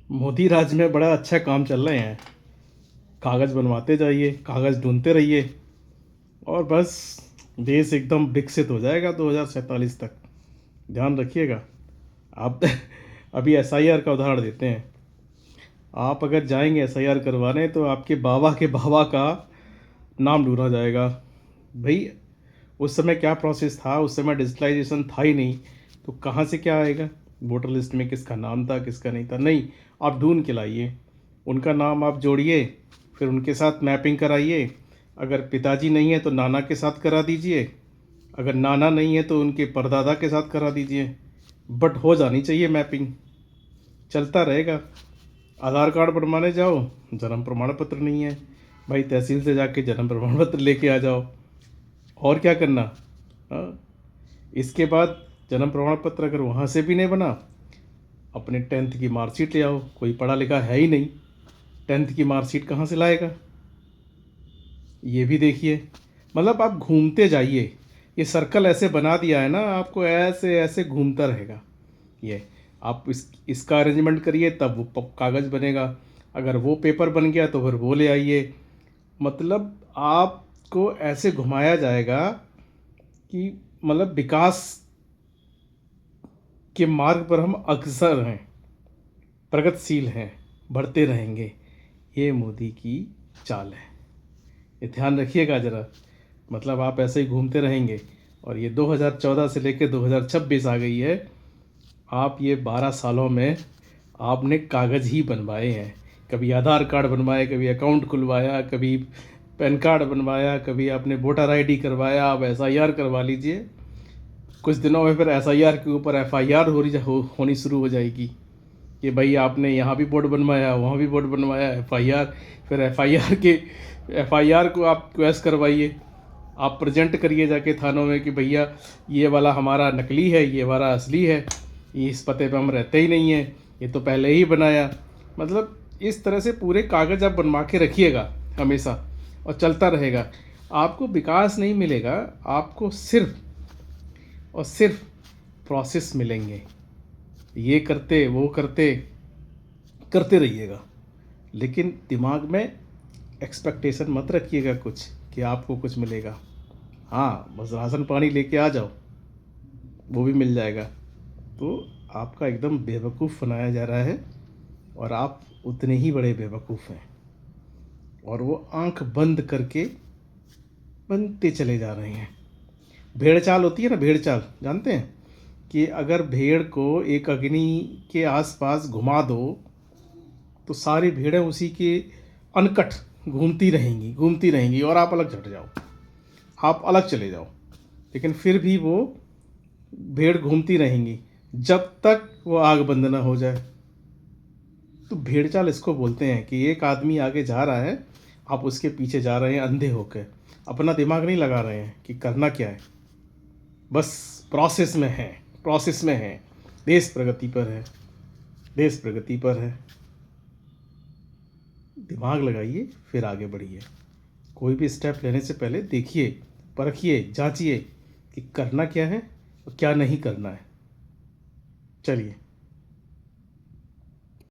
मोदी राज में बड़ा अच्छा काम चल रहे हैं। कागज़ बनवाते जाइए, कागज़ ढूंढते रहिए और बस देश एकदम विकसित हो जाएगा 2047 तक। ध्यान रखिएगा आप। अभी एसआईआर का उदाहरण देते हैं। आप अगर जाएंगे एसआईआर करवाने तो आपके बाबा के बाबा का नाम ढूंढा जाएगा। भाई, उस समय क्या प्रोसेस था? उस समय डिजिटलाइजेशन था ही नहीं, तो कहाँ से क्या आएगा? वोटर लिस्ट में किसका नाम था, किसका नहीं था? नहीं, आप ढूंढ के लाइए, उनका नाम आप जोड़िए, फिर उनके साथ मैपिंग कराइए। अगर पिताजी नहीं है तो नाना के साथ करा दीजिए, अगर नाना नहीं है तो उनके परदादा के साथ करा दीजिए। बट हो जानी चाहिए मैपिंग, चलता रहेगा। आधार कार्ड बनवाने जाओ, जन्म प्रमाण पत्र नहीं है, भाई तहसील से जाके जन्म प्रमाण पत्र लेके आ जाओ। और क्या करना? हाँ, इसके बाद जन्म प्रमाण पत्र अगर वहाँ से भी नहीं बना, अपने 10th की मार्कशीट ले आओ। कोई पढ़ा लिखा है ही नहीं, 10th की मार्कशीट कहाँ से लाएगा? ये भी देखिए। मतलब आप घूमते जाइए, ये सर्कल ऐसे बना दिया है ना, आपको ऐसे ऐसे घूमता रहेगा ये। आप इसका अरेंजमेंट करिए तब वो कागज़ बनेगा, अगर वो पेपर बन गया तो फिर वो ले आइए। मतलब आपको ऐसे घुमाया जाएगा कि मतलब विकास के मार्ग पर हम अग्रसर हैं, प्रगतिशील हैं, बढ़ते रहेंगे। ये मोदी की चाल है, ये ध्यान रखिएगा ज़रा। मतलब आप ऐसे ही घूमते रहेंगे और ये 2014 से लेकर 2026 आ गई है। आप ये 12 सालों में आपने कागज़ ही बनवाए हैं। कभी आधार कार्ड बनवाए, कभी अकाउंट खुलवाया, कभी पैन कार्ड बनवाया, कभी आपने वोटर आईडी करवाया, अब एसआईआर करवा लीजिए। कुछ दिनों में फिर एसआईआर के ऊपर एफआईआर होनी शुरू हो जाएगी कि भाई आपने यहाँ भी बोर्ड बनवाया, वहाँ भी बोर्ड बनवाया, एफआईआर। फिर एफआईआर को आप क्वेश करवाइए, आप प्रेजेंट करिए जाके थानों में कि भैया ये वाला हमारा नकली है, ये वाला असली है, ये इस पते पे हम रहते ही नहीं हैं, ये तो पहले ही बनाया। मतलब इस तरह से पूरे कागज़ आप बनवा के रखिएगा हमेशा, और चलता रहेगा। आपको विकास नहीं मिलेगा, आपको सिर्फ और सिर्फ प्रोसेस मिलेंगे। ये करते वो करते करते रहिएगा, लेकिन दिमाग में एक्सपेक्टेशन मत रखिएगा कुछ कि आपको कुछ मिलेगा। हाँ, बस राशन पानी लेके आ जाओ, वो भी मिल जाएगा। तो आपका एकदम बेवकूफ़ बनाया जा रहा है और आप उतने ही बड़े बेवकूफ़ हैं, और वो आंख बंद करके बनते चले जा रहे हैं। भेड़ चाल होती है ना, भेड़ चाल जानते हैं? कि अगर भेड़ को एक अग्नि के आसपास घुमा दो तो सारी भेड़ें उसी के अनकट घूमती रहेंगी और आप अलग झट जाओ, आप अलग चले जाओ, लेकिन फिर भी वो भेड़ घूमती रहेंगी जब तक वो आग बंद ना हो जाए। तो भेड़ चाल इसको बोलते हैं कि एक आदमी आगे जा रहा है, आप उसके पीछे जा रहे हैं अंधे होकर, अपना दिमाग नहीं लगा रहे हैं कि करना क्या है, बस प्रोसेस में है, प्रोसेस में है। देश प्रगति पर है, देश प्रगति पर है। दिमाग लगाइए, फिर आगे बढ़िए। कोई भी स्टेप लेने से पहले देखिए, परखिए, जांचिए कि करना क्या है और क्या नहीं करना है। चलिए।